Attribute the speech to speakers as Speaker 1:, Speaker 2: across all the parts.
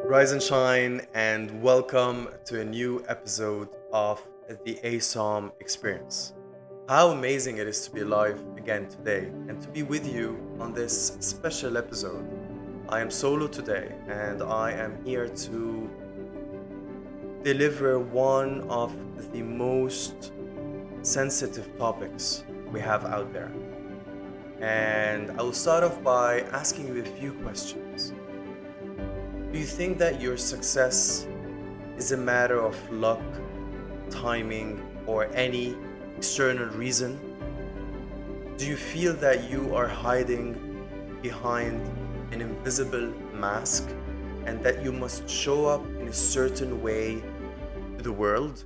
Speaker 1: Rise and shine, and welcome to a new episode of the ASOM experience. How amazing it is to be alive again today and to be with you on this special episode. I am solo today, and I am here to deliver one of the most sensitive topics we have out there. And I will start off by asking you a few questions. Do you think that your success is a matter of luck, timing, or any external reason? Do you feel that you are hiding behind an invisible mask and that you must show up in a certain way to the world?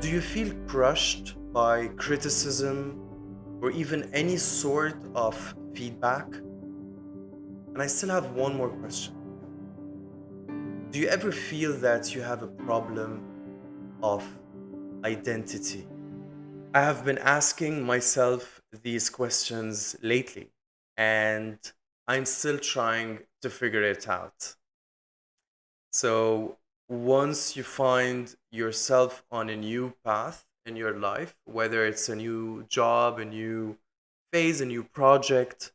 Speaker 1: Do you feel crushed by criticism or even any sort of feedback? And I still have one more question. Do you ever feel that you have a problem of identity? I have been asking myself these questions lately, and I'm still trying to figure it out. So, once you find yourself on a new path in your life, whether it's a new job, a new phase, a new project,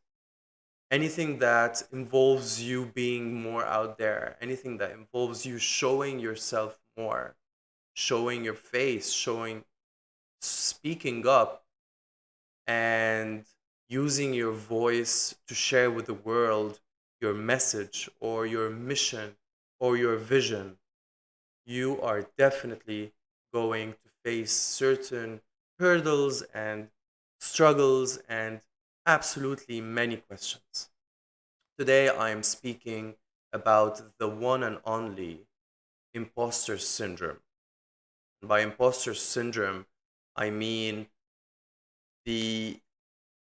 Speaker 1: anything that involves you being more out there, anything that involves you showing yourself more, showing your face, speaking up, and using your voice to share with the world your message or your mission or your vision, you are definitely going to face certain hurdles and struggles and absolutely many questions. Today, I am speaking about the one and only imposter syndrome. By imposter syndrome, I mean the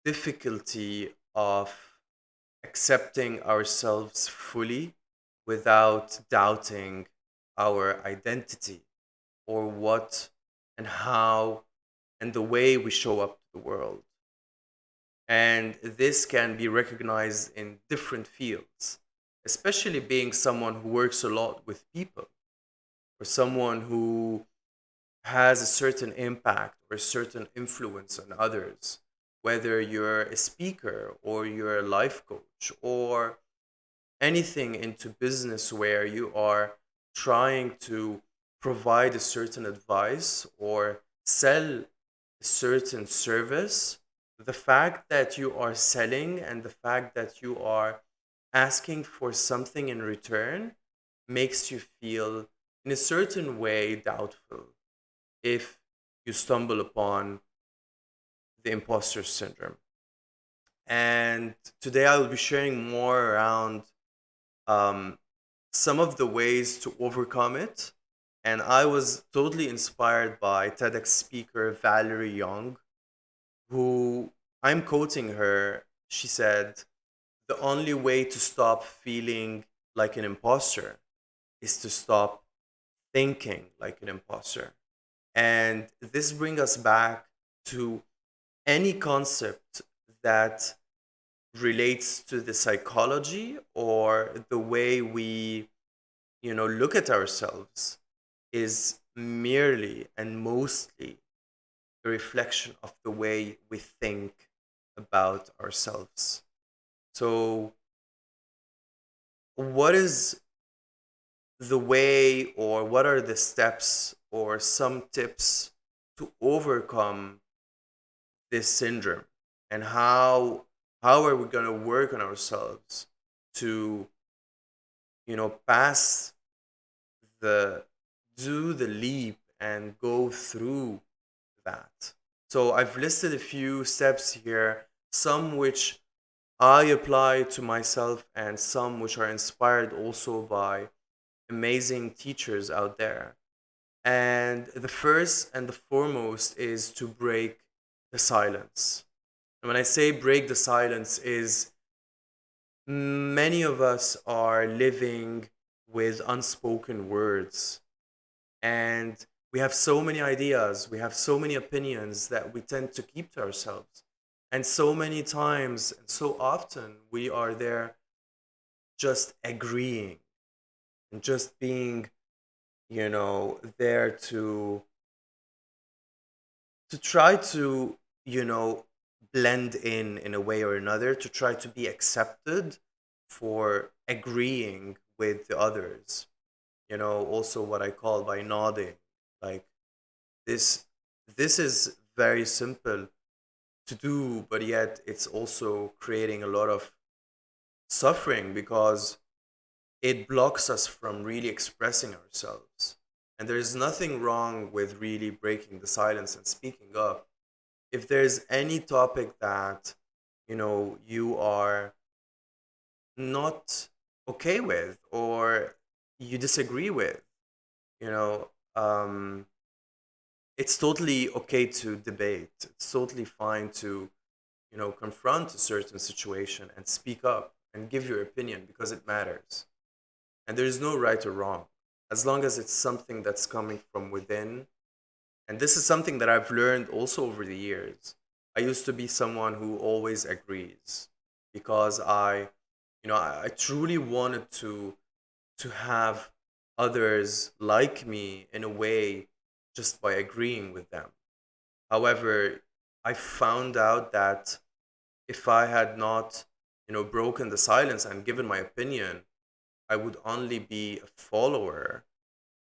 Speaker 1: difficulty of accepting ourselves fully without doubting our identity or what and how and the way we show up to the world. And this can be recognized in different fields, especially being someone who works a lot with people or someone who has a certain impact or a certain influence on others, whether you're a speaker or you're a life coach or anything into business where you are trying to provide a certain advice or sell a certain service. The fact that you are selling and the fact that you are asking for something in return makes you feel in a certain way doubtful if you stumble upon the imposter syndrome. And today I will be sharing more around um, some of the ways to overcome it. And I was totally inspired by TEDx speaker Valerie Young, who I'm quoting her. She said, "The only way to stop feeling like an imposter is to stop thinking like an imposter." And this brings us back to any concept that relates to the psychology or the way we, look at ourselves is merely and mostly a reflection of the way we think about ourselves. So, what is the way, or what are the steps, or some tips to overcome this syndrome, and how are we going to work on ourselves to pass the do the leap and go through that? So I've listed a few steps here, some which I apply to myself and some which are inspired also by amazing teachers out there. And the first and the foremost is to break the silence. And when I say break the silence, is many of us are living with unspoken words. And we have so many ideas, we have so many opinions that we tend to keep to ourselves. And so many times and so often we are there just agreeing. just being, there to try to, blend in a way or another, to try to be accepted for agreeing with the others. Also what I call by nodding. Like this this is very simple to do, but yet it's also creating a lot of suffering because it blocks us from really expressing ourselves. And there's nothing wrong with really breaking the silence and speaking up. If there's any topic that, you are not okay with or you disagree with, you know, um, it's totally okay to debate. It's totally fine to, confront a certain situation and speak up and give your opinion because it matters. And there is no right or wrong. As long as it's something that's coming from within. And this is something that I've learned also over the years. I used to be someone who always agrees because I truly wanted to have others like me in a way just by agreeing with them. However, I found out that if I had not, broken the silence and given my opinion, I would only be a follower,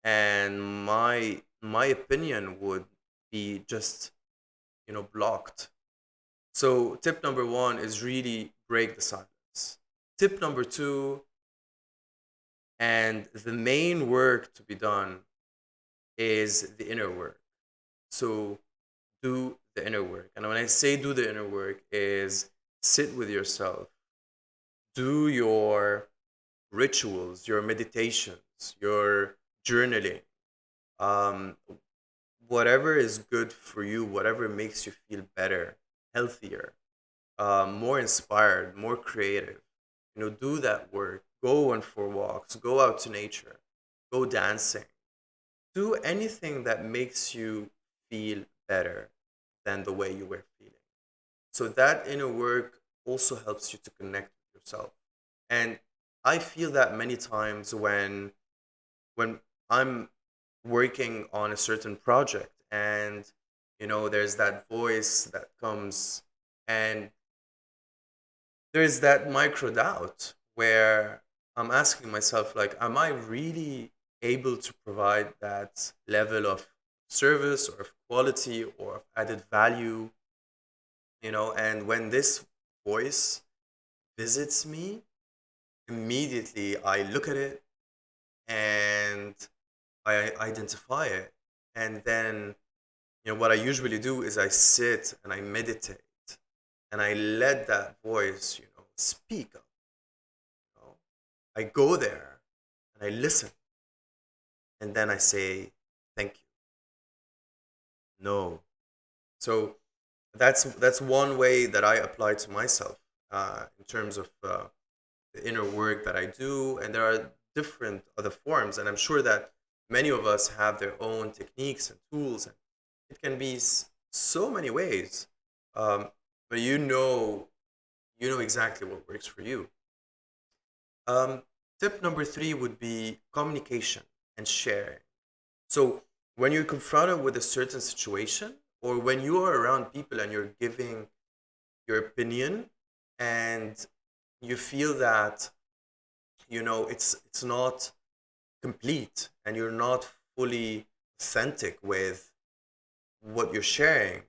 Speaker 1: and my opinion would be just, blocked. So tip number one is really break the silence. Tip number two, and the main work to be done, is the inner work. So do the inner work. And when I say do the inner work, is sit with yourself, do your rituals, your meditations, your journaling, um, whatever is good for you, whatever makes you feel better, healthier, more inspired, more creative. Do that work. Go on for walks, go out to nature, go dancing, do anything that makes you feel better than the way you were feeling. So that inner work also helps you to connect with yourself. And I feel that many times when I'm working on a certain project and there's that voice that comes and there's that micro doubt where I'm asking myself, like, am I really able to provide that level of service or of quality or of added value? And when this voice visits me, immediately I look at it and I identify it. And then, what I usually do is I sit and I meditate and I let that voice, speak up. You know? I go there and I listen and then I say, thank you. No. So that's one way that I apply to myself in terms of the inner work that I do. And there are different other forms. And I'm sure that many of us have their own techniques and tools. And it can be so many ways. Um, but you know exactly what works for you. Um, Tip number three would be communication and sharing. So when you're confronted with a certain situation, or when you are around people and you're giving your opinion, and you feel that it's not complete and you're not fully authentic with what you're sharing,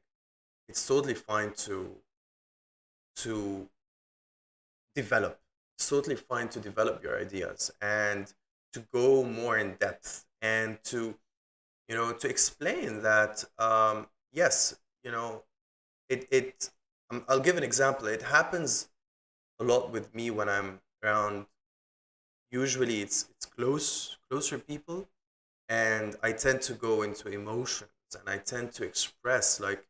Speaker 1: it's totally fine to develop. It's totally fine to develop your ideas and to go more in depth and to explain that yes, it I'll give an example. It happens a lot with me when I'm around. Usually it's closer people, and I tend to go into emotions and I tend to express, like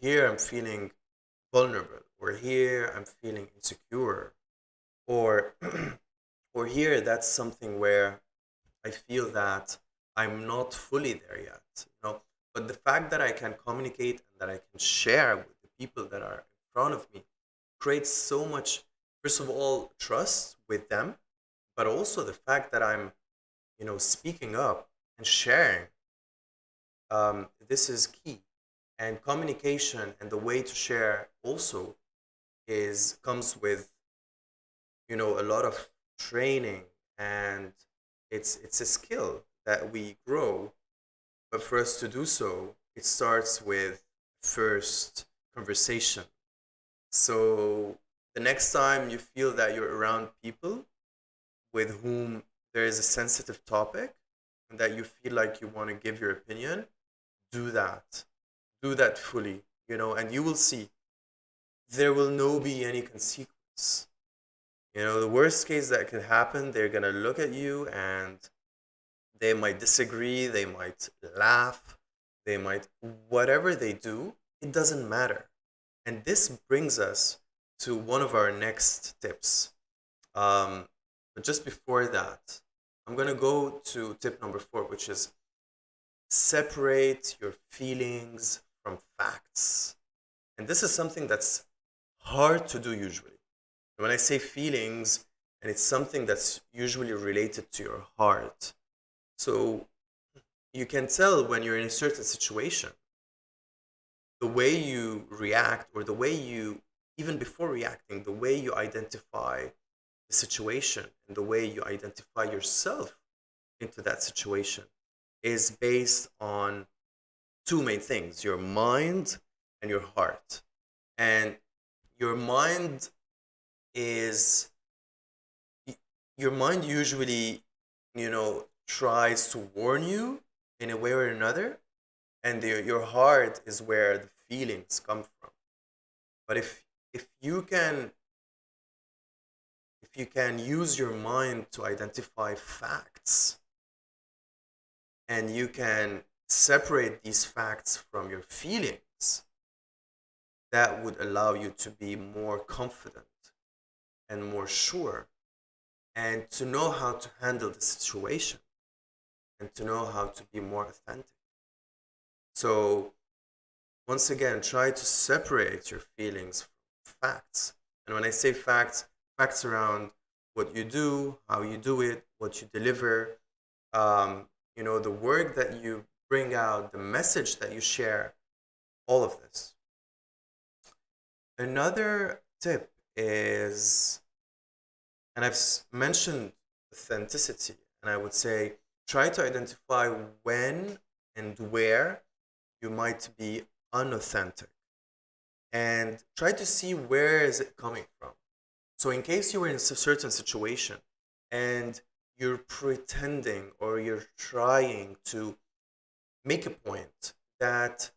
Speaker 1: here I'm feeling vulnerable, or here I'm feeling insecure, or or here that's something where I feel that I'm not fully there yet. But the fact that I can communicate and that I can share with the people that are in front of me creates so much, first of all, trust with them, but also the fact that speaking up and sharing. This is key. And communication and the way to share also is comes with a lot of training, and it's a skill that we grow. But for us to do so, it starts with first conversation. So the next time you feel that you're around people with whom there is a sensitive topic and that you feel like you want to give your opinion, do that. Do that fully, and you will see there will no be any consequence. The worst case that could happen, they're going to look at you and they might disagree, they might laugh, they might, whatever they do, it doesn't matter. And this brings us to one of our next tips. But just before that, I'm going to go to tip number 4, which is separate your feelings from facts. And this is something that's hard to do usually. When I say feelings, and it's something that's usually related to your heart. So you can tell when you're in a certain situation, the way you react, or the way you, even before reacting, the way you identify the situation and the way you identify yourself into that situation is based on two main things: your mind and your heart. And your mind is, your mind usually, tries to warn you in a way or another, and your heart is where the feelings come from. But if you can if you can use your mind to identify facts, and you can separate these facts from your feelings, that would allow you to be more confident and more sure, and to know how to handle the situation, and to know how to be more authentic. So, once again, try to separate your feelings from facts. And when I say facts, facts around what you do, how you do it, what you deliver, the work that you bring out, the message that you share, all of this. Another tip is, and I've mentioned authenticity, and I would say try to identify when and where you might be unauthentic, and try to see where is it coming from. So in case you were in a certain situation and you're pretending, or you're trying to make a point that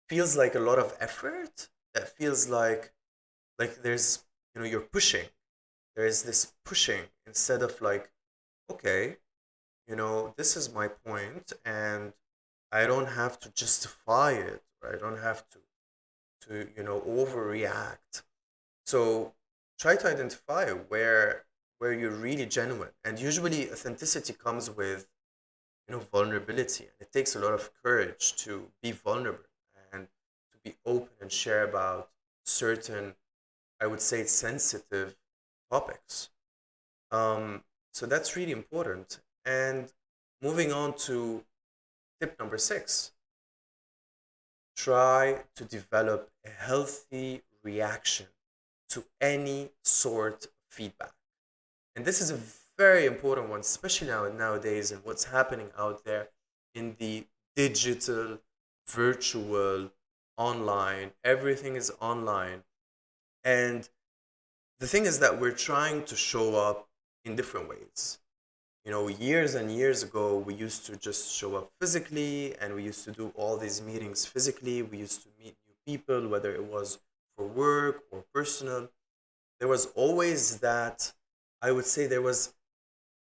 Speaker 1: feels like a lot of effort, that feels like there's, you're pushing, there is this pushing, instead of like, okay, this is my point, and I don't have to justify it, or I don't have to overreact. So try to identify where you're really genuine. And usually authenticity comes with vulnerability, and it takes a lot of courage to be vulnerable and to be open and share about certain, I would say, sensitive topics. So that's really important. And moving on to tip number 6, try to develop a healthy reaction to any sort of feedback. And this is a very important one, especially nowadays, and what's happening out there in the digital, virtual, online. Everything is online. And the thing is that we're trying to show up in different ways. Years and years ago, we used to just show up physically, and we used to do all these meetings physically. We used to meet new people, whether it was for work or personal. There was always that, I would say there was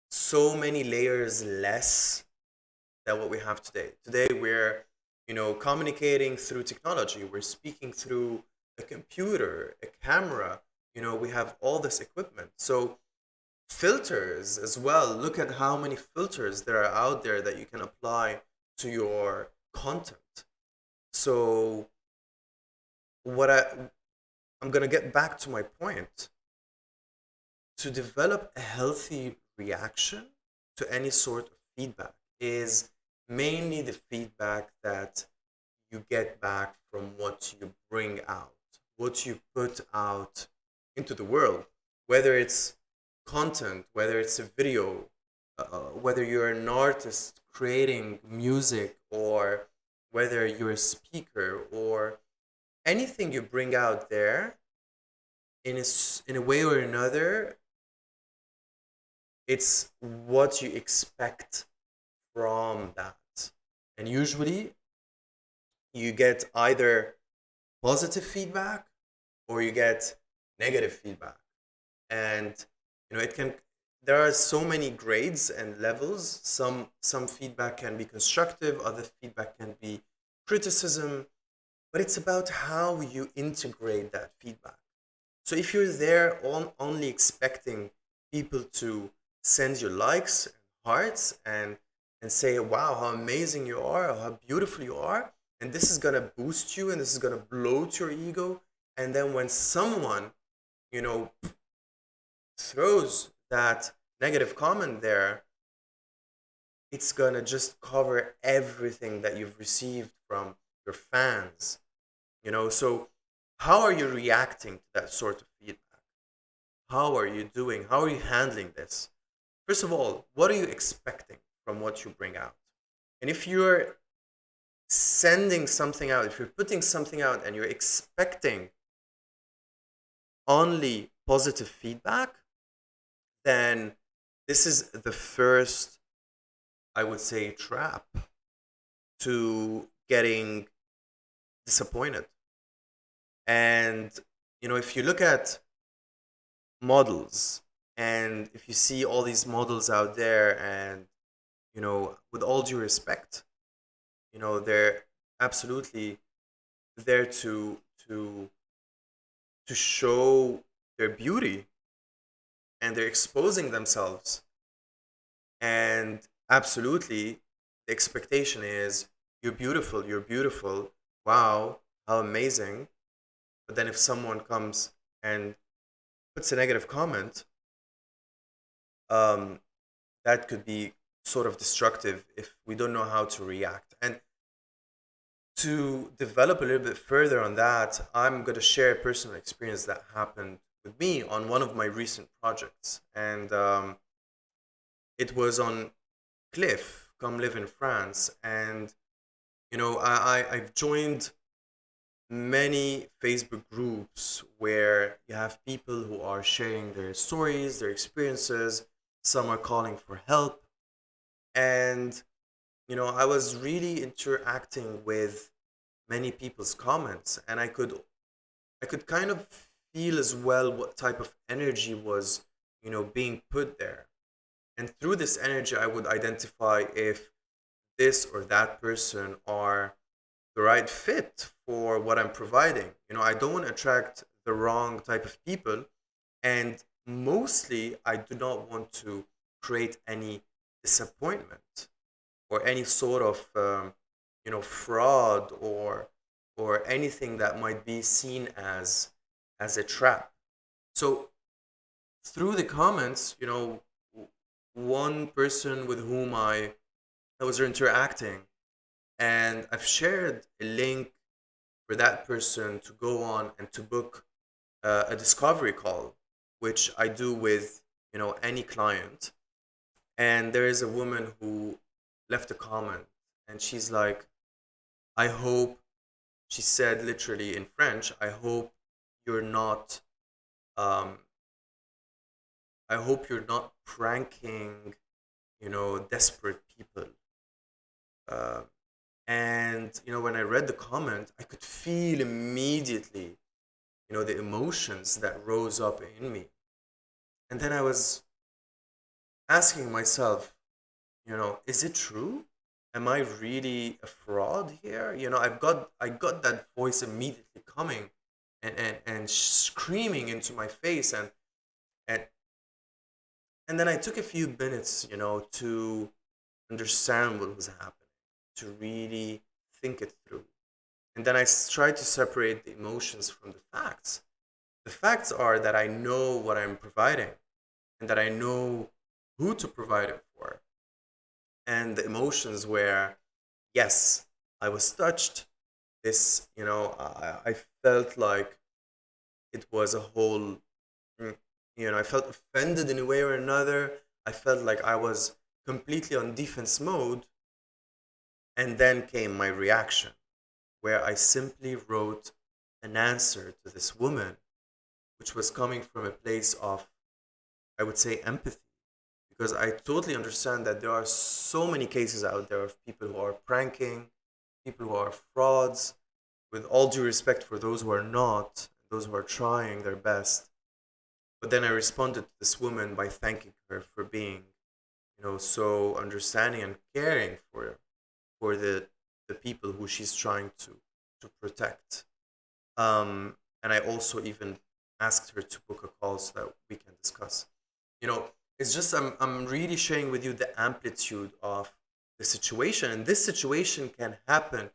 Speaker 1: so many layers less than what we have today. Today, we're, communicating through technology. We're speaking through a computer, a camera. We have all this equipment. So filters as well. Look at how many filters there are out there that you can apply to your content. So I'm going to get back to my point. To develop a healthy reaction to any sort of feedback is mainly the feedback that you get back from what you bring out, what you put out into the world, whether it's content, whether it's a video, whether you're an artist creating music, or whether you're a speaker, or anything you bring out there in a way or another, it's what you expect from that. And usually you get either positive feedback or you get negative feedback. And it can, there are so many grades and levels. Some feedback can be constructive, other feedback can be criticism, but it's about how you integrate that feedback. So if you're there only expecting people to send you likes and hearts and say, wow, how amazing you are, how beautiful you are, and this is gonna boost you and this is gonna bloat your ego. And then when someone, you know, throws that negative comment there, it's gonna just cover everything that you've received from your fans. So how are you reacting to that sort of feedback? How are you doing? How are you handling this? First of all, what are you expecting from what you bring out? And if you're sending something out, if you're putting something out and you're expecting only positive feedback, then this is the first, I would say, trap to getting disappointed. And, if you look at models and if you see all these models out there, and, with all due respect, they're absolutely there to show their beauty, and they're exposing themselves. And absolutely, the expectation is you're beautiful, you're beautiful. Wow, how amazing. But then if someone comes and puts a negative comment, um, that could be sort of destructive if we don't know how to react. And to develop a little bit further on that, I'm going to share a personal experience that happened with me on one of my recent projects. And it was on Cliff, Come Live in France. And, I've joined many Facebook groups where you have people who are sharing their stories, their experiences. Some are calling for help. And, I was really interacting with many people's comments, and I could kind of feel as well what type of energy was, being put there. And through this energy, I would identify if this or that person are the right fit for what I'm providing. I don't want to attract the wrong type of people. And mostly, I do not want to create any disappointment or any sort of, fraud or anything that might be seen as a trap. So through the comments, one person with whom I was interacting, and I've shared a link for that person to go on and to book a discovery call, which I do with any client. And there is a woman who left a comment, and she's like, I hope, she said literally in French, you're not um, I hope you're not pranking desperate people. uh, and when I read the comment, I could feel immediately the emotions that rose up in me. And then I was asking myself, is it true? Am I really a fraud here? I got that voice immediately coming and screaming into my face. And and then I took a few minutes, to understand what was happening, to really think it through. And then tried to separate the emotions from the facts. The facts are that I know what I'm providing and that I know who to provide it for. And the emotions were, yes, I was touched. This, I felt like it was a whole, mm, I felt offended in a way or another. I felt like I was completely on defense mode. And then came my reaction, where I simply wrote an answer to this woman, which was coming from a place of, I would say, empathy. Because I totally understand that there are so many cases out there of people who are pranking, people who are frauds, with all due respect for those who are not, those who are trying their best. But then I responded to this woman by thanking her for being, so understanding and caring for the people who she's trying to protect. And I also even asked her to book a call so that we can discuss. You know, it's just I'm really sharing with you the amplitude of the situation, and this situation can happen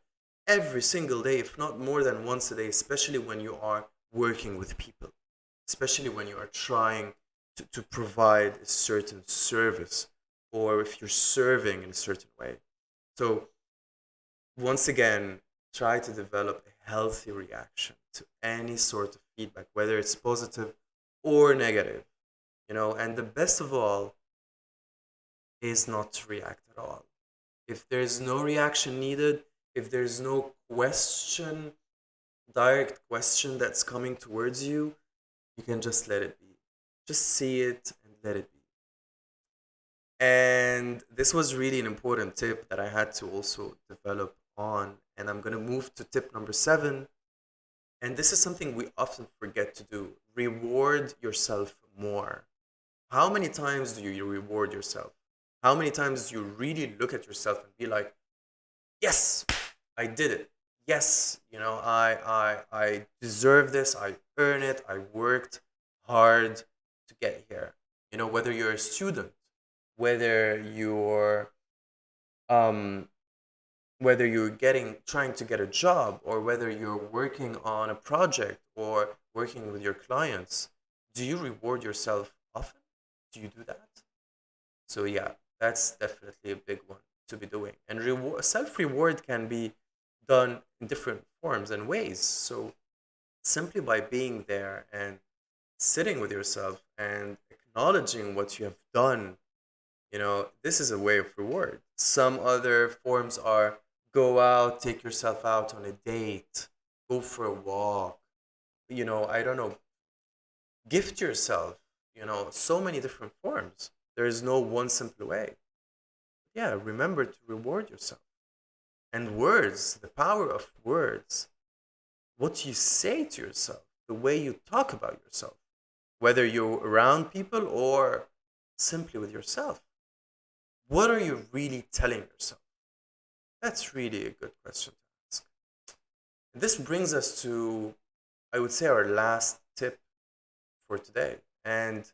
Speaker 1: every single day, if not more than once a day, especially when you are working with people, especially when you are trying to provide a certain service, or if you're serving in a certain way. So once again, try to develop a healthy reaction to any sort of feedback, whether it's positive or negative, and the best of all is not to react at all. If there's no reaction needed, if there's no question, direct question that's coming towards you, you can just let it be. Just see it and let it be. And this was really an important tip that I had to also develop on. And I'm going to move to tip number 7. And this is something we often forget to do: reward yourself more. How many times do you reward yourself? How many times do you really look at yourself and be like, yes, I did it. Yes, I deserve this. I earn it. I worked hard to get here. Whether you're a student, whether you're um, whether you're getting trying to get a job, or whether you're working on a project or working with your clients, do you reward yourself often? Do you do that? So yeah, that's definitely a big one to be doing. And self reward can be done in different forms and ways. So simply by being there and sitting with yourself and acknowledging what you have done, this is a way of reward. Some other forms are: go out, take yourself out on a date, go for a walk, I don't know, gift yourself, so many different forms. There is no one simple way. Yeah, remember to reward yourself. And words, the power of words, what you say to yourself, the way you talk about yourself, whether you're around people or simply with yourself. What are you really telling yourself? That's really a good question to ask. And this brings us to, I would say, our last tip for today. And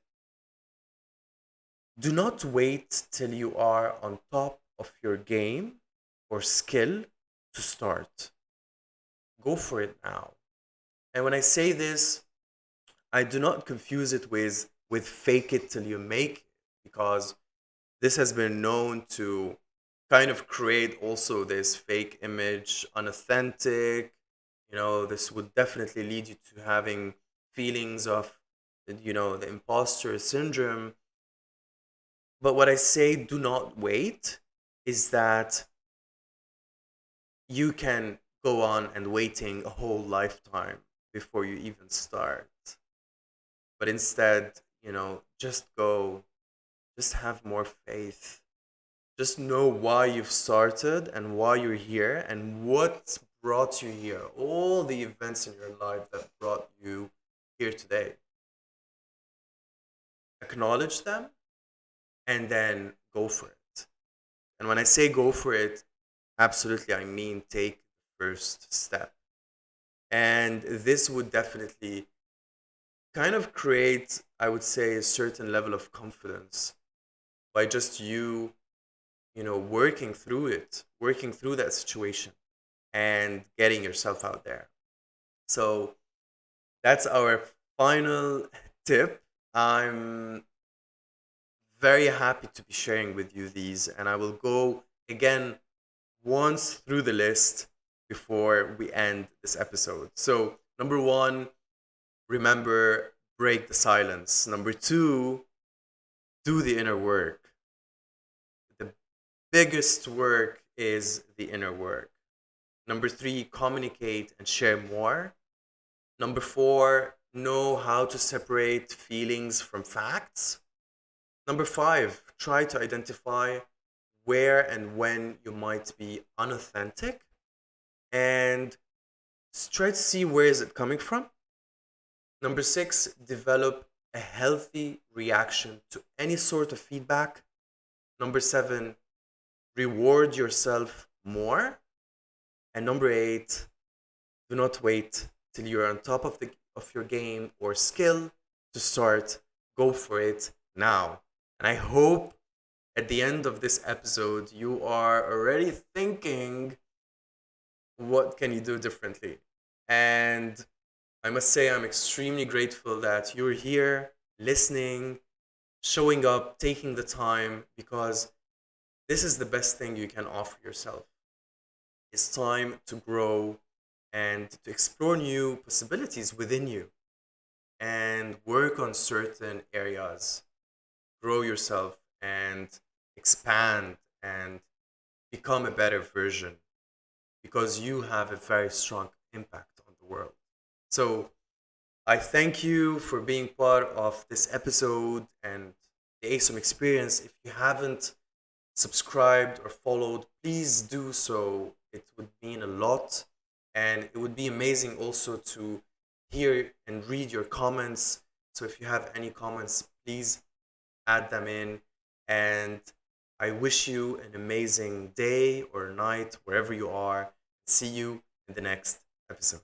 Speaker 1: do not wait till you are on top of your game or skill to start. Go for it now. And when I say this, I do not confuse it with fake it till you make it, because this has been known to kind of create also this fake image, unauthentic. This would definitely lead you to having feelings of, the imposter syndrome. But what I say, do not wait, is that you can go on and waiting a whole lifetime before you even start. But instead, just go, just have more faith. Just know why you've started and why you're here and what brought you here. All the events in your life that brought you here today. Acknowledge them and then go for it. And when I say go for it, absolutely, I mean take the first step. And this would definitely kind of create, I would say, a certain level of confidence by just working through it, working through that situation and getting yourself out there. So that's our final tip. I'm very happy to be sharing with you these, and I will go again once through the list before we end this episode. So, number one, remember, break the silence. Number two, do the inner work. The biggest work is the inner work. Number three, communicate and share more. Number four, know how to separate feelings from facts. Number five, try to identify where and when you might be unauthentic, and try to see where is it coming from. Number six, develop a healthy reaction to any sort of feedback. Number seven, reward yourself more. And number eight, do not wait till you're on top of your game or skill to start. Go for it now. And I hope at the end of this episode you are already thinking, what can you do differently? And I must say I'm extremely grateful that you're here listening, showing up, taking the time, because this is the best thing you can offer yourself. It's time to grow and to explore new possibilities within you and work on certain areas, grow yourself and expand and become a better version, because you have a very strong impact on the world. So I thank you for being part of this episode and the ASOM experience. If you haven't subscribed or followed, please do so. It would mean a lot. And it would be amazing also to hear and read your comments. So if you have any comments, please add them in. And I wish you an amazing day or night, wherever you are. See you in the next episode.